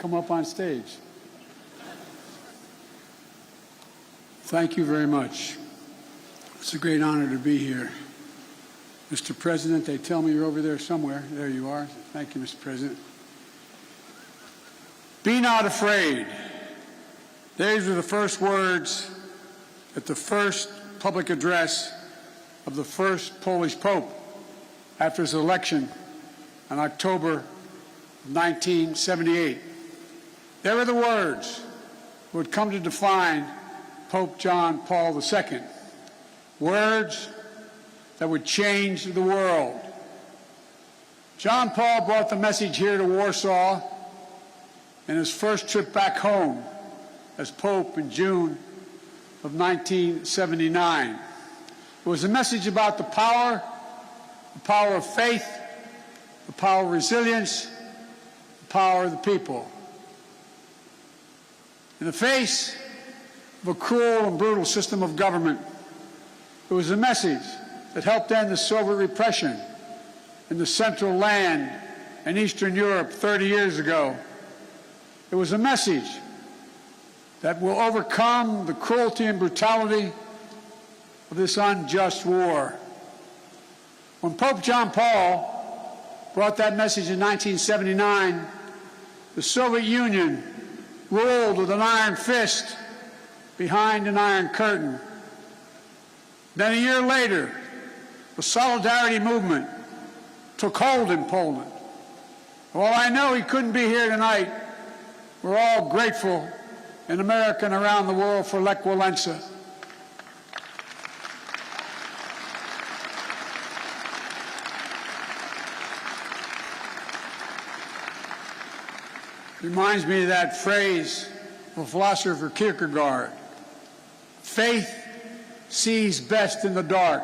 come up on stage. Thank you very much. It's a great honor to be here. Mr. President, they tell me you're over there somewhere. There you are. Thank you, Mr. President. Be not afraid. These were the first words at the first public address of the first Polish Pope after his election in October of 1978. They were the words that would come to define Pope John Paul II. Words that would change the world. John Paul brought the message here to Warsaw in his first trip back home as Pope in June of 1979. It was a message about the power of faith, the power of resilience, the power of the people. In the face of a cruel and brutal system of government, it was a message that helped end the Soviet repression in the Central Land and Eastern Europe 30 years ago. It was a message that will overcome the cruelty and brutality of this unjust war. When Pope John Paul brought that message in 1979, the Soviet Union ruled with an iron fist behind an iron curtain. Then a year later, the Solidarity movement took hold in Poland. While I know he couldn't be here tonight, we're all grateful in America and around the world for Lech Walesa. Reminds me of that phrase of philosopher Kierkegaard: faith sees best in the dark.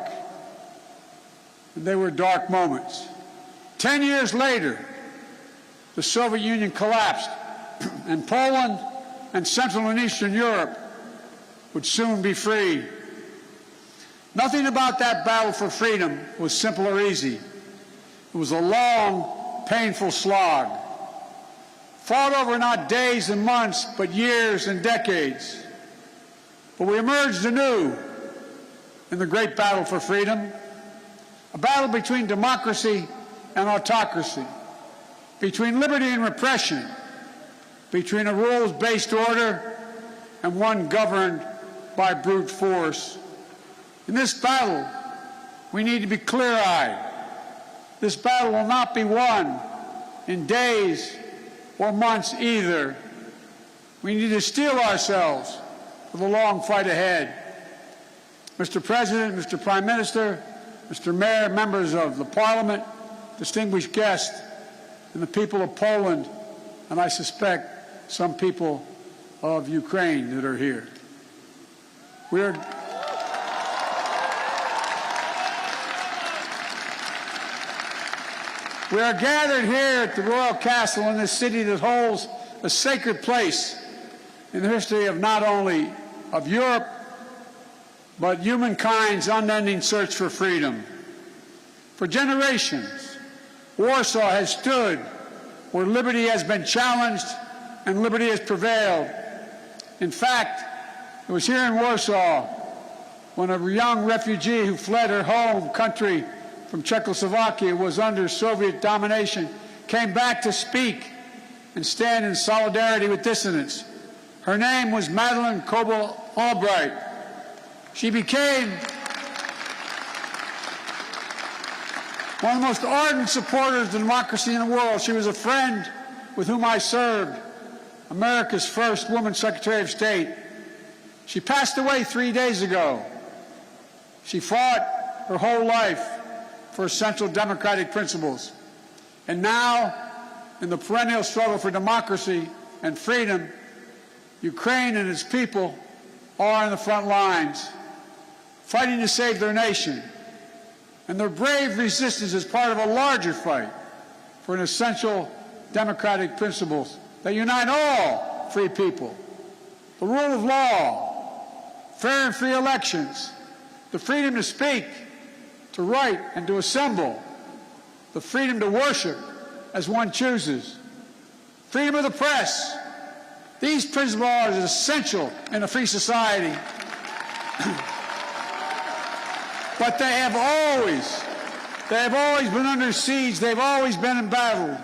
And they were dark moments. 10 years later, the Soviet Union collapsed, and Poland and Central and Eastern Europe would soon be free. Nothing about that battle for freedom was simple or easy. It was a long, painful slog, fought over not days and months, but years and decades. But we emerged anew in the great battle for freedom, a battle between democracy and autocracy, between liberty and repression, between a rules-based order and one governed by brute force. In this battle, we need to be clear-eyed. This battle will not be won in days or months either. We need to steel ourselves for the long fight ahead. Mr. President, Mr. Prime Minister, Mr. Mayor, members of the Parliament, distinguished guests, and the people of Poland, and I suspect some people of Ukraine that are here. We are gathered here at the Royal Castle in this city that holds a sacred place in the history of not only of Europe, but humankind's unending search for freedom. For generations, Warsaw has stood where liberty has been challenged and liberty has prevailed. In fact, it was here in Warsaw when a young refugee who fled her home country from Czechoslovakia was under Soviet domination came back to speak and stand in solidarity with dissidents. Her name was Madeleine Coble Albright. She became one of the most ardent supporters of democracy in the world. She was a friend with whom I served, America's first woman Secretary of State. She passed away 3 days ago. She fought her whole life for essential democratic principles. And now, in the perennial struggle for democracy and freedom, Ukraine and its people are in the front lines, fighting to save their nation. And their brave resistance is part of a larger fight for an essential democratic principles that unite all free people: the rule of law, fair and free elections, the freedom to speak, to write, and to assemble, the freedom to worship as one chooses, freedom of the press. These principles are essential in a free society. But they have always been under siege. They've always been embattled.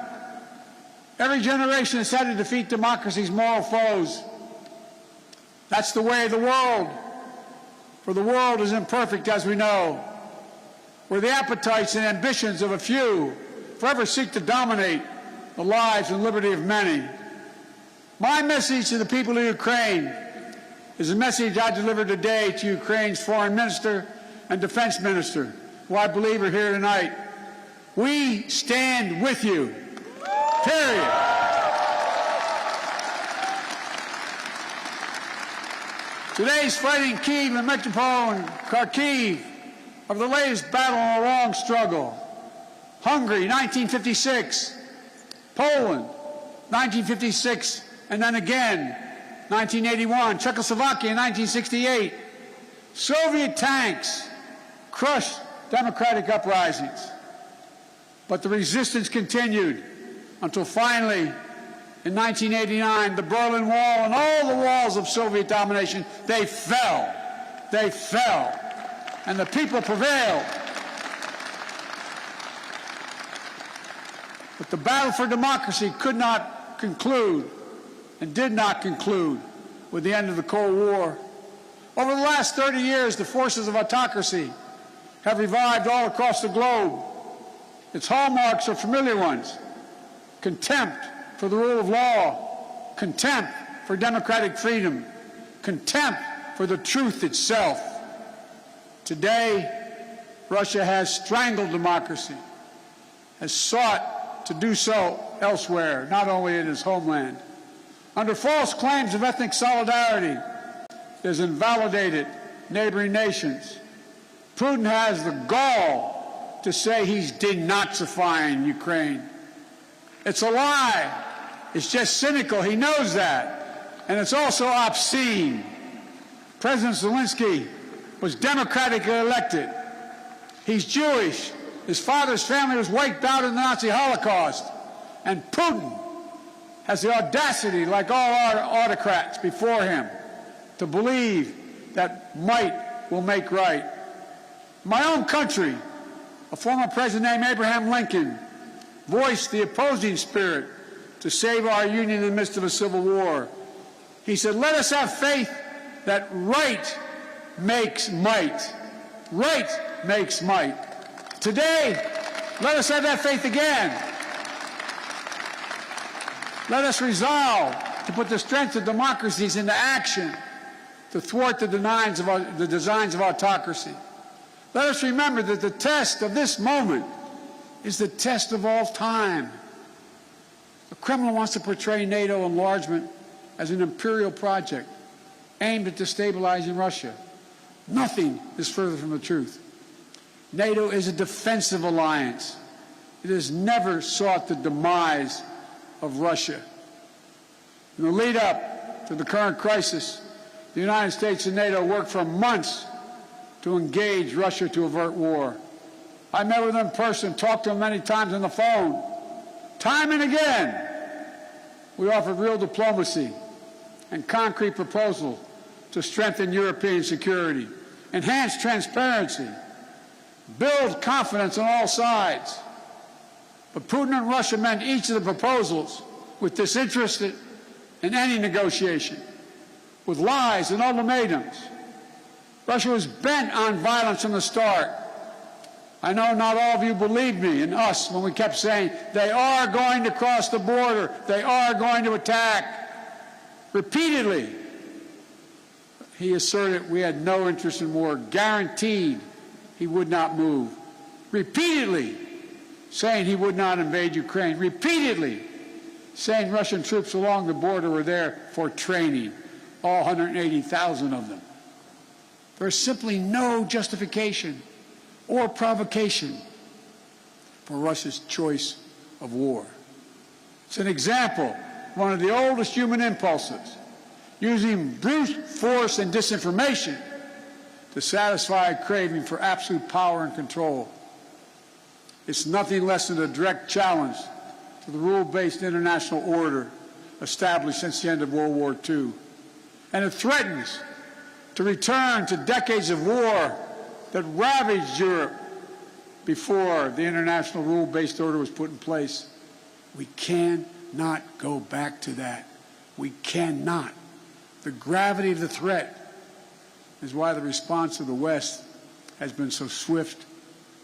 Every generation has had to defeat democracy's moral foes. That's the way of the world. For the world is imperfect, as we know, where the appetites and ambitions of a few forever seek to dominate the lives and liberty of many. My message to the people of Ukraine is a message I delivered today to Ukraine's foreign minister and defense minister, who I believe are here tonight. We stand with you, period. Today's fighting Kyiv and Melitopol and Kharkiv are the latest battle in a long struggle. Hungary, 1956. Poland, 1956, and then again, 1981. Czechoslovakia, 1968. Soviet tanks crushed democratic uprisings. But the resistance continued until finally, in 1989, the Berlin Wall and all the walls of Soviet domination, they fell. They fell. And the people prevailed. But the battle for democracy could not conclude and did not conclude with the end of the Cold War. Over the last 30 years, the forces of autocracy have revived all across the globe. Its hallmarks are familiar ones: contempt for the rule of law, contempt for democratic freedom, contempt for the truth itself. Today, Russia has strangled democracy, has sought to do so elsewhere, not only in its homeland. Under false claims of ethnic solidarity, it has invalidated neighboring nations. Putin has the gall to say he's denazifying Ukraine. It's a lie. It's just cynical. He knows that. And it's also obscene. President Zelensky was democratically elected. He's Jewish. His father's family was wiped out in the Nazi Holocaust. And Putin has the audacity, like all our autocrats before him, to believe that might will make right. My own country, a former president named Abraham Lincoln, voiced the opposing spirit to save our union in the midst of a civil war. He said, "Let us have faith that right makes might." Right makes might. Today, let us have that faith again. Let us resolve to put the strength of democracies into action to thwart the designs of autocracy. Let us remember that the test of this moment is the test of all time. The Kremlin wants to portray NATO enlargement as an imperial project aimed at destabilizing Russia. Nothing is further from the truth. NATO is a defensive alliance. It has never sought the demise of Russia. In the lead up to the current crisis, the United States and NATO worked for months to engage Russia to avert war. I met with them in person, talked to them many times on the phone. Time and again, we offered real diplomacy and concrete proposals to strengthen European security, enhance transparency, build confidence on all sides. But Putin and Russia met each of the proposals with disinterest in any negotiation, with lies and ultimatums. Russia was bent on violence from the start. I know not all of you believed me and us when we kept saying, they are going to cross the border, they are going to attack. Repeatedly, he asserted we had no interest in war, guaranteed he would not move. Repeatedly saying he would not invade Ukraine. Repeatedly saying Russian troops along the border were there for training, all 180,000 of them. There's simply no justification or provocation for Russia's choice of war. It's an example of one of the oldest human impulses, using brute force and disinformation to satisfy a craving for absolute power and control. It's nothing less than a direct challenge to the rule-based international order established since the end of World War II. And it threatens to return to decades of war that ravaged Europe before the international rule-based order was put in place. We cannot go back to that. We cannot. The gravity of the threat is why the response of the West has been so swift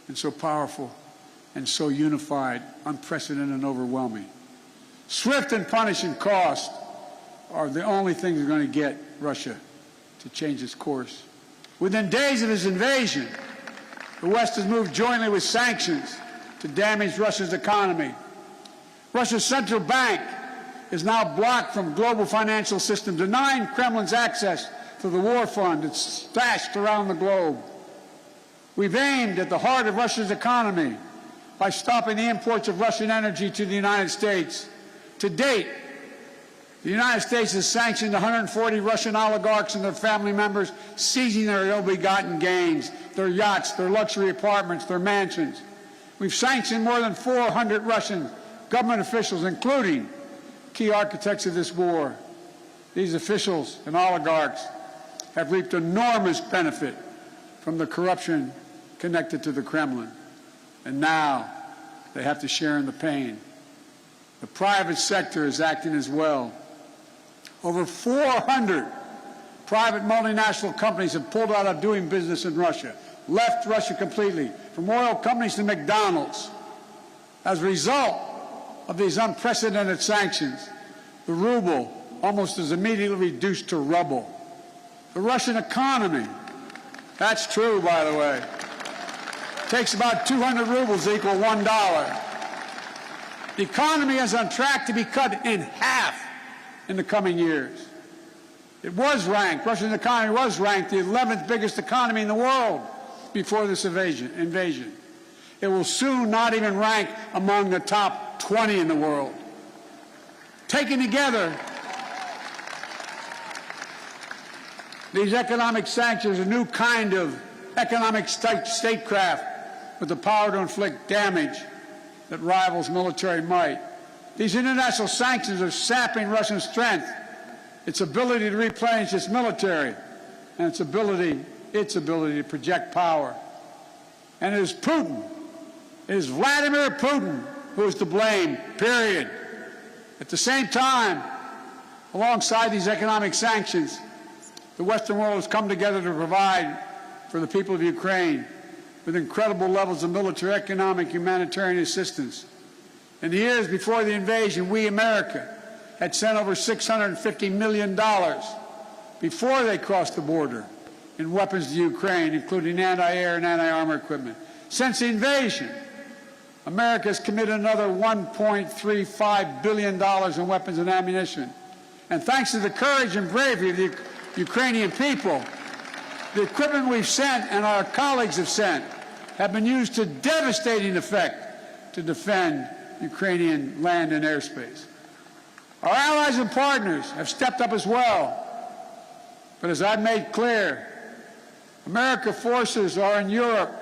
and so powerful and so unified, unprecedented and overwhelming. Swift and punishing cost are the only things that are going to get Russia to change its course. Within days of his invasion, the West has moved jointly with sanctions to damage Russia's economy. Russia's central bank is now blocked from global financial system, denying Kremlin's access to the war fund that's stashed around the globe. We've aimed at the heart of Russia's economy by stopping the imports of Russian energy to the United States. To date, the United States has sanctioned 140 Russian oligarchs and their family members, seizing their ill-begotten gains, their yachts, their luxury apartments, their mansions. We've sanctioned more than 400 Russian government officials, including key architects of this war. These officials and oligarchs have reaped enormous benefit from the corruption connected to the Kremlin. And now they have to share in the pain. The private sector is acting as well. Over 400 private multinational companies have pulled out of doing business in Russia, left Russia completely, from oil companies to McDonald's. As a result of these unprecedented sanctions, the ruble almost is immediately reduced to rubble. The Russian economy, that's true, by the way, takes about 200 rubles to equal $1. The economy is on track to be cut in half in the coming years. It was ranked, Russia's economy was ranked the 11th biggest economy in the world before this invasion. It will soon not even rank among the top 20 in the world. Taken together, these economic sanctions are a new kind of economic statecraft with the power to inflict damage that rivals military might. These international sanctions are sapping Russian strength, its ability to replenish its military, and its ability to project power. And it is Putin, it is Vladimir Putin who is to blame, period. At the same time, alongside these economic sanctions, the Western world has come together to provide for the people of Ukraine with incredible levels of military, economic, humanitarian assistance. In the years before the invasion, we, America, had sent over $650 million before they crossed the border in weapons to Ukraine, including anti-air and anti-armor equipment. Since the invasion, America has committed another $1.35 billion in weapons and ammunition. And thanks to the courage and bravery of the Ukrainian people, the equipment we've sent and our colleagues have sent have been used to devastating effect to defend Ukrainian land and airspace. Our allies and partners have stepped up as well. But as I've made clear, American forces are in Europe,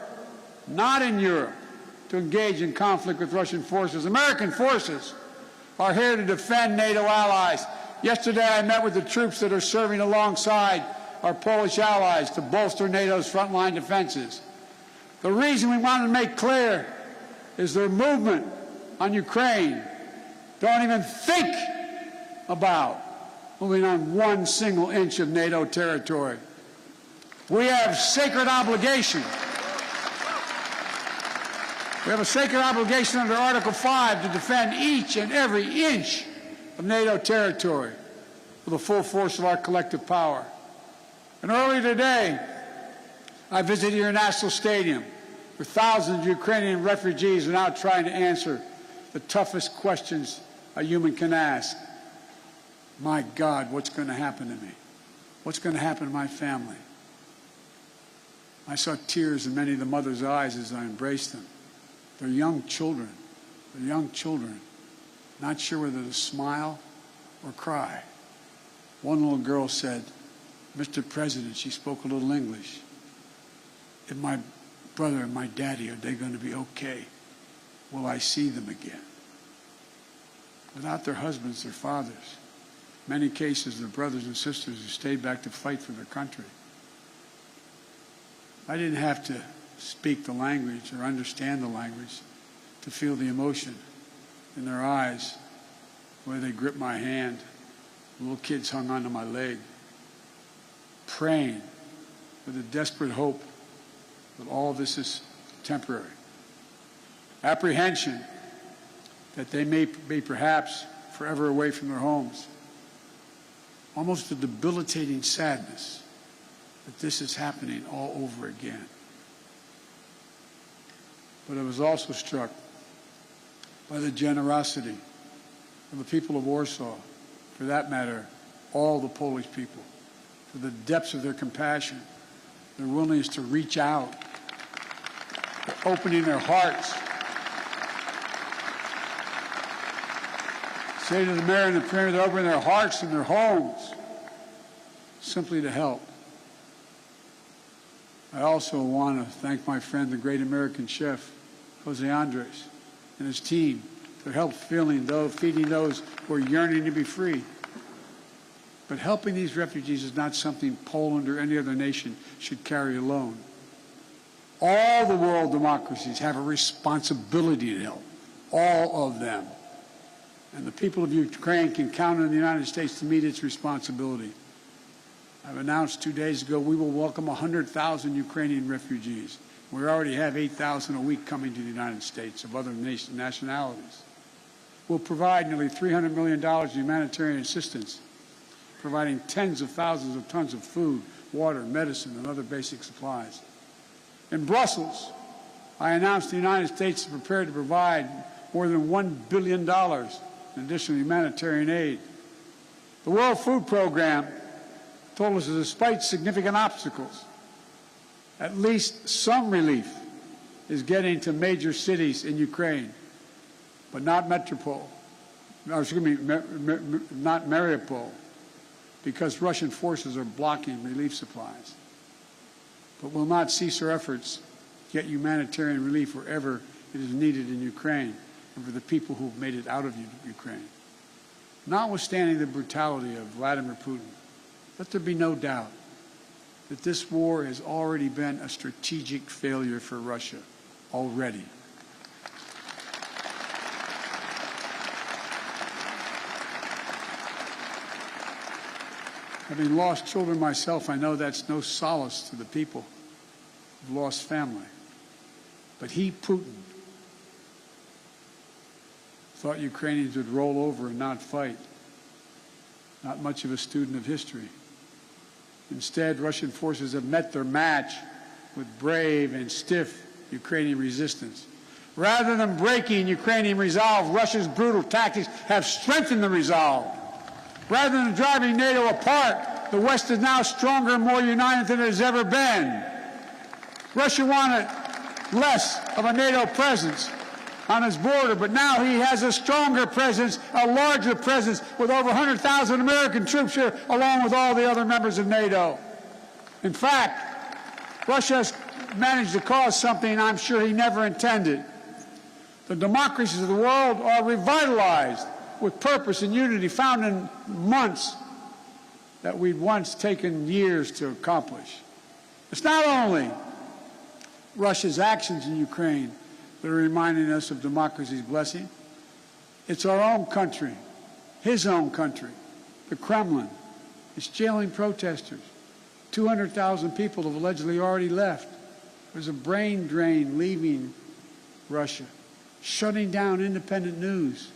not in Europe, to engage in conflict with Russian forces. American forces are here to defend NATO allies. Yesterday I met with the troops that are serving alongside our Polish allies to bolster NATO's frontline defenses. The reason we want to make clear is their movement on Ukraine don't even think about moving on one single inch of NATO territory. We have sacred obligation. We have a sacred obligation under Article 5 to defend each and every inch of NATO territory with the full force of our collective power. And earlier today, I visited your national stadium where thousands of Ukrainian refugees are now trying to answer the toughest questions a human can ask. My God, what's going to happen to me? What's going to happen to my family? I saw tears in many of the mothers' eyes as I embraced them. They're young children. They're young children, not sure whether to smile or cry. One little girl said, "Mr. President," she spoke a little English, "if my brother and my daddy, are they going to be okay? Will I see them again?" without their husbands, their fathers. In many cases, their brothers and sisters who stayed back to fight for their country. I didn't have to speak the language or understand the language to feel the emotion in their eyes, where they gripped my hand. Little kids hung onto my leg, praying with a desperate hope that all of this is temporary. Apprehension that they may be perhaps forever away from their homes. Almost a debilitating sadness that this is happening all over again. But I was also struck by the generosity of the people of Warsaw, for that matter, all the Polish people, for the depths of their compassion, their willingness to reach out, for opening their hearts. Say to the mayor and the premier, they're opening their hearts and their homes simply to help. I also want to thank my friend, the great American chef, Jose Andres, and his team for help feeding those who are yearning to be free. But helping these refugees is not something Poland or any other nation should carry alone. All the world democracies have a responsibility to help, all of them. And the people of Ukraine can count on the United States to meet its responsibility. I've announced 2 days ago we will welcome 100,000 Ukrainian refugees. We already have 8,000 a week coming to the United States of other nationalities. We'll provide nearly $300 million in humanitarian assistance, providing tens of thousands of tons of food, water, medicine, and other basic supplies. In Brussels, I announced the United States is prepared to provide more than $1 billion in additional humanitarian aid. The World Food Program told us that despite significant obstacles, at least some relief is getting to major cities in Ukraine, but not not Mariupol, because Russian forces are blocking relief supplies. But we'll not cease our efforts to get humanitarian relief wherever it is needed in Ukraine and for the people who have made it out of Ukraine. Notwithstanding the brutality of Vladimir Putin, let there be no doubt that this war has already been a strategic failure for Russia already. Having lost children myself, I know that's no solace to the people who've lost family. But he, Putin, thought Ukrainians would roll over and not fight. Not much of a student of history. Instead, Russian forces have met their match with brave and stiff Ukrainian resistance. Rather than breaking Ukrainian resolve, Russia's brutal tactics have strengthened the resolve. Rather than driving NATO apart, the West is now stronger and more united than it has ever been. Russia wanted less of a NATO presence on its border, but now he has a stronger presence, a larger presence, with over 100,000 American troops here, along with all the other members of NATO. In fact, Russia has managed to cause something I'm sure he never intended. The democracies of the world are revitalized with purpose and unity found in months that we'd once taken years to accomplish. It's not only Russia's actions in Ukraine that are reminding us of democracy's blessing. It's our own country, his own country, the Kremlin. It's jailing protesters. 200,000 people have allegedly already left. There's a brain drain leaving Russia, shutting down independent news.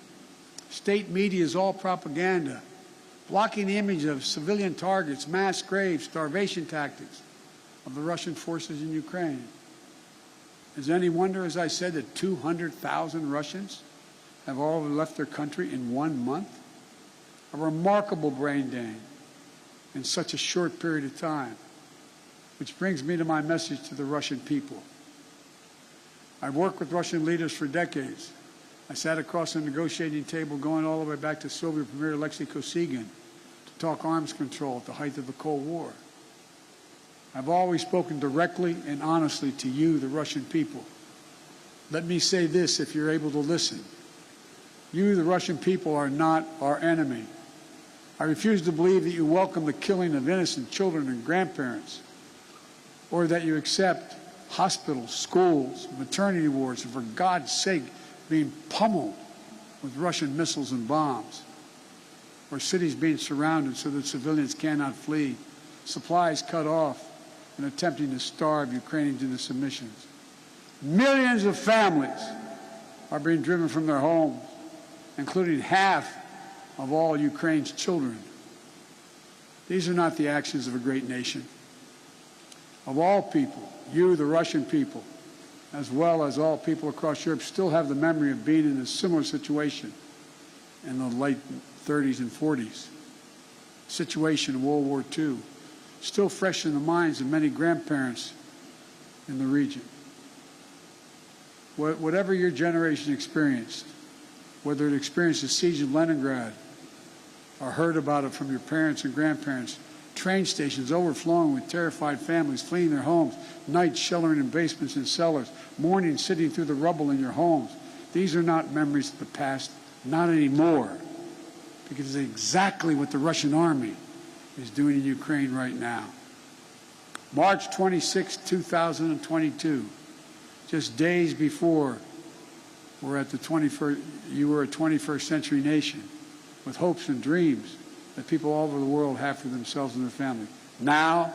State media is all propaganda, blocking the image of civilian targets, mass graves, starvation tactics of the Russian forces in Ukraine. Is it any wonder, as I said, that 200,000 Russians have all left their country in 1 month? A remarkable brain drain in such a short period of time. Which brings me to my message to the Russian people. I've worked with Russian leaders for decades. I sat across a negotiating table going all the way back to Soviet Premier Alexei Kosygin to talk arms control at the height of the Cold War. I've always spoken directly and honestly to you, the Russian people. Let me say this, if you're able to listen. You, the Russian people, are not our enemy. I refuse to believe that you welcome the killing of innocent children and grandparents, or that you accept hospitals, schools, maternity wards, and for God's sake, being pummeled with Russian missiles and bombs, or cities being surrounded so that civilians cannot flee, supplies cut off, and attempting to starve Ukrainians into submissions. Millions of families are being driven from their homes, including half of all Ukraine's children. These are not the actions of a great nation. Of all people, you, the Russian people, as well as all people across Europe, still have the memory of being in a similar situation in the late 30s and 40s. Situation in World War II, still fresh in the minds of many grandparents in the region. Whatever your generation experienced, whether it experienced the siege of Leningrad or heard about it from your parents and grandparents, train stations overflowing with terrified families fleeing their homes, nights sheltering in basements and cellars, morning sitting through the rubble in your homes. These are not memories of the past, not anymore, because it's exactly what the Russian army is doing in Ukraine right now. March 26, 2022, just days before you were a 21st century nation with hopes and dreams that people all over the world have for themselves and their family. Now,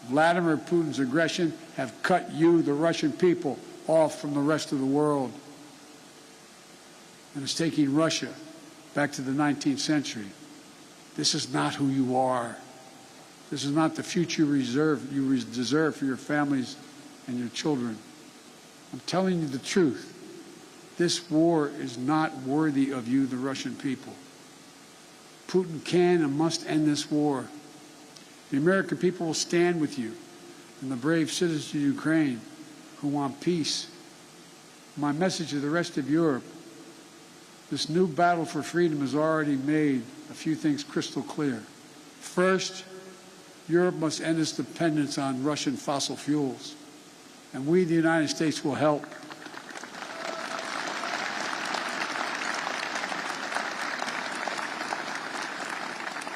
Vladimir Putin's aggression have cut you, the Russian people, off from the rest of the world. And it's taking Russia back to the 19th century. This is not who you are. This is not the future you deserve for your families and your children. I'm telling you the truth. This war is not worthy of you, the Russian people. Putin can and must end this war. The American people will stand with you and the brave citizens of Ukraine who want peace. My message to the rest of Europe, this new battle for freedom has already made a few things crystal clear. First, Europe must end its dependence on Russian fossil fuels, and we, the United States, will help.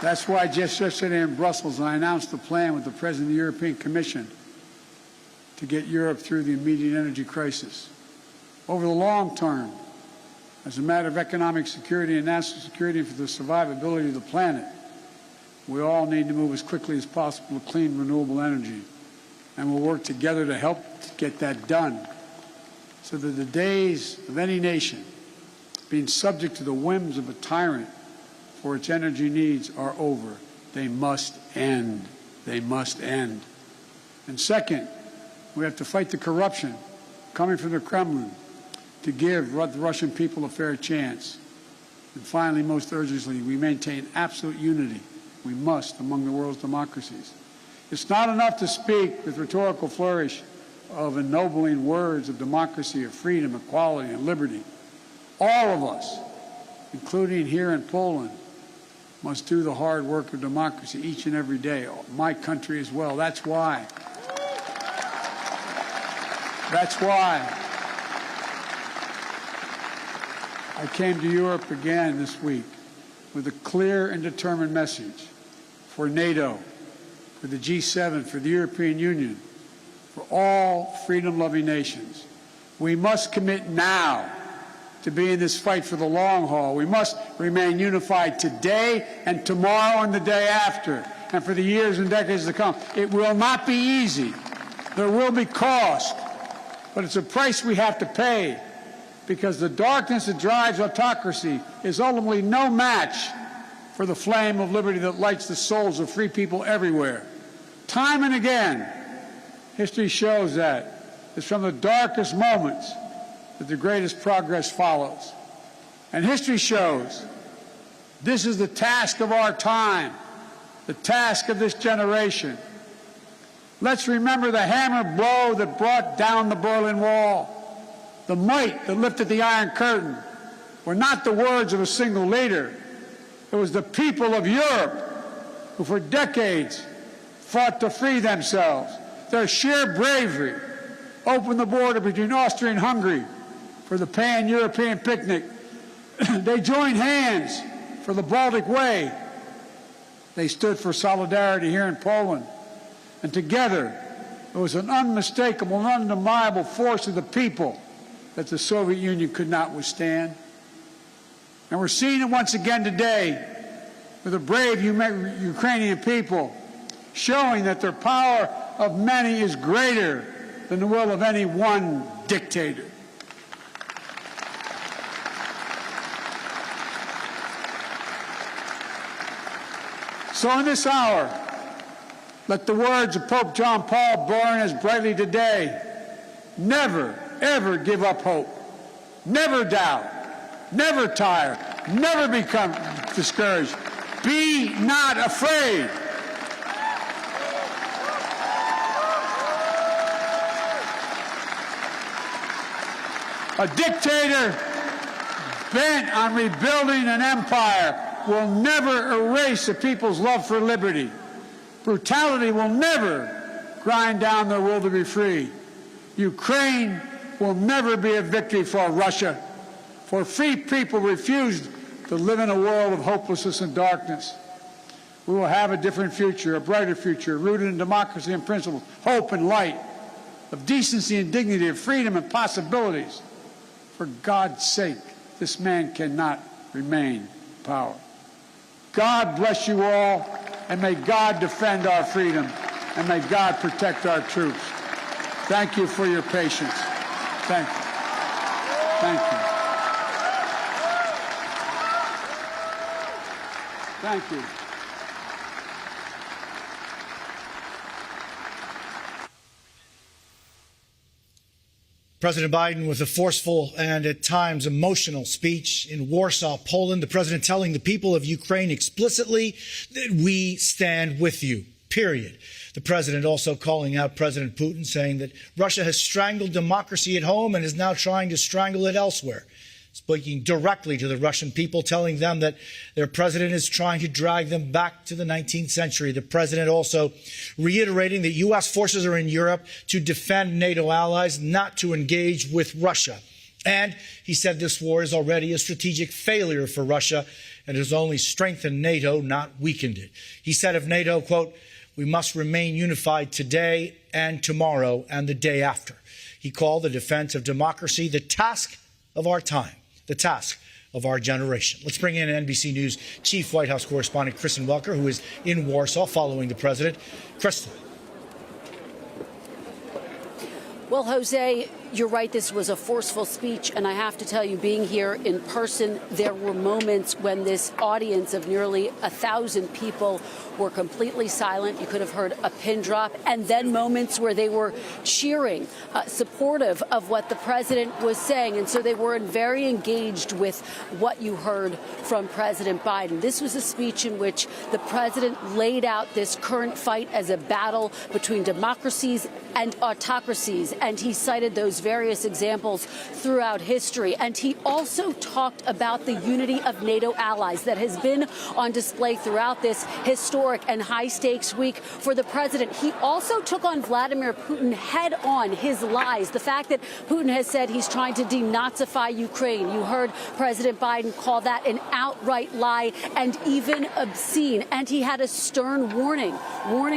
That's why just yesterday in Brussels, I announced the plan with the President of the European Commission to get Europe through the immediate energy crisis. Over the long term, as a matter of economic security and national security for the survivability of the planet, we all need to move as quickly as possible to clean, renewable energy. And we'll work together to help get that done so that the days of any nation being subject to the whims of a tyrant for its energy needs are over. They must end. They must end. And second, we have to fight the corruption coming from the Kremlin to give the Russian people a fair chance. And finally, most urgently, we maintain absolute unity. We must among the world's democracies. It's not enough to speak with rhetorical flourish of ennobling words of democracy, of freedom, equality, and liberty. All of us, including here in Poland, must do the hard work of democracy each and every day. My country as well. That's why I came to Europe again this week with a clear and determined message for NATO, for the G7, for the European Union, for all freedom-loving nations. We must commit now to be in this fight for the long haul. We must remain unified today and tomorrow and the day after, and for the years and decades to come. It will not be easy. There will be cost, but it's a price we have to pay, because the darkness that drives autocracy is ultimately no match for the flame of liberty that lights the souls of free people everywhere. Time and again, history shows that it's from the darkest moments that the greatest progress follows. And history shows this is the task of our time, the task of this generation. Let's remember the hammer blow that brought down the Berlin Wall. The might that lifted the Iron Curtain were not the words of a single leader. It was the people of Europe who for decades fought to free themselves. Their sheer bravery opened the border between Austria and Hungary for the pan-European picnic They joined hands for the Baltic Way. They stood for solidarity here in Poland. And together, it was an unmistakable and undeniable force of the people that the Soviet Union could not withstand. And we're seeing it once again today with the brave Ukrainian people showing that their power of many is greater than the will of any one dictator. So in this hour, let the words of Pope John Paul burn as brightly today. Never, ever give up hope. Never doubt. Never tire. Never become discouraged. Be not afraid. A dictator bent on rebuilding an empire will never erase a people's love for liberty. Brutality will never grind down their will to be free. Ukraine will never be a victory for Russia, for free people refused to live in a world of hopelessness and darkness. We will have a different future, a brighter future, rooted in democracy and principles, hope and light, of decency and dignity, of freedom and possibilities. For God's sake, this man cannot remain in power. God bless you all, and may God defend our freedom, and may God protect our troops. Thank you for your patience. Thank you. Thank you. Thank you. President Biden with a forceful and at times emotional speech in Warsaw, Poland, the president telling the people of Ukraine explicitly that we stand with you, period. The president also calling out President Putin, saying that Russia has strangled democracy at home and is now trying to strangle it elsewhere. Speaking directly to the Russian people, telling them that their president is trying to drag them back to the 19th century. The president also reiterating that U.S. forces are in Europe to defend NATO allies, not to engage with Russia. And he said this war is already a strategic failure for Russia and has only strengthened NATO, not weakened it. He said of NATO, quote, "We must remain unified today and tomorrow and the day after." He called the defense of democracy the task of our time, the task of our generation. Let's bring in NBC News Chief White House correspondent Kristen Welker, who is in Warsaw following the president. Kristen. Well, Jose, you're right. This was a forceful speech. And I have to tell you, being here in person, there were moments when this audience of nearly 1,000 people were completely silent. You could have heard a pin drop. And then moments where they were cheering, supportive of what the president was saying. And so they were very engaged with what you heard from President Biden. This was a speech in which the president laid out this current fight as a battle between democracies and autocracies. And he cited those various examples throughout history. And he also talked about the unity of NATO allies that has been on display throughout this historic and high-stakes week for the president. He also took on Vladimir Putin head on, his lies, the fact that Putin has said he's trying to denazify Ukraine. You heard President Biden call that an outright lie and even obscene. And he had a stern warning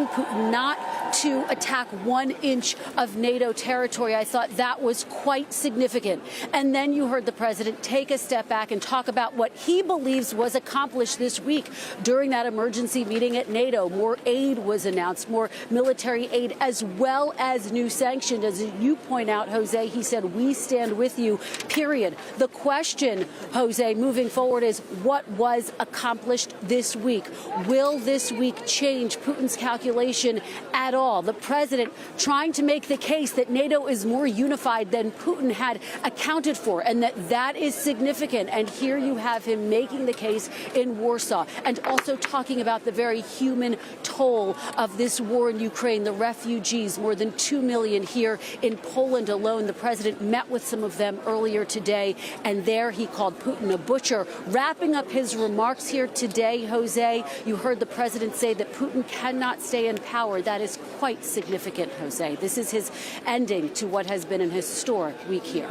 Putin not to attack 1 inch of NATO territory. I thought that was quite significant. And then you heard the president take a step back and talk about what he believes was accomplished this week during that emergency meeting at NATO. More aid was announced, more military aid, as well as new sanctions. As you point out, Jose, he said, we stand with you, period. The question, Jose, moving forward is what was accomplished this week? Will this week change Putin's calculation at all? The president trying to make the case that NATO is more unified than Putin had accounted for, and that is significant. And here you have him making the case in Warsaw, and also talking about the very human toll of this war in Ukraine, the refugees, more than 2 million here in Poland alone. The president met with some of them earlier today, and there he called Putin a butcher. Wrapping up his remarks here today, Jose, you heard the president say that Putin cannot stay in power. That is quite significant, Jose. This is his ending to what has been an historic week here.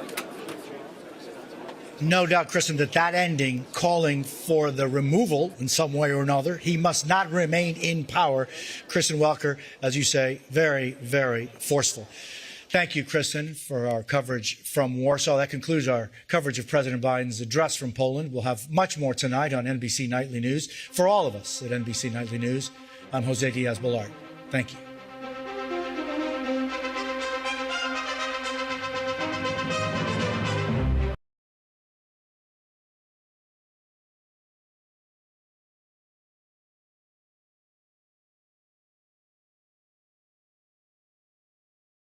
No doubt, Kristen, that ending, calling for the removal in some way or another, he must not remain in power. Kristen Welker, as you say, very, very forceful. Thank you, Kristen, for our coverage from Warsaw. That concludes our coverage of President Biden's address from Poland. We'll have much more tonight on NBC Nightly News. For all of us at NBC Nightly News, I'm Jose Diaz-Balart. Thank you.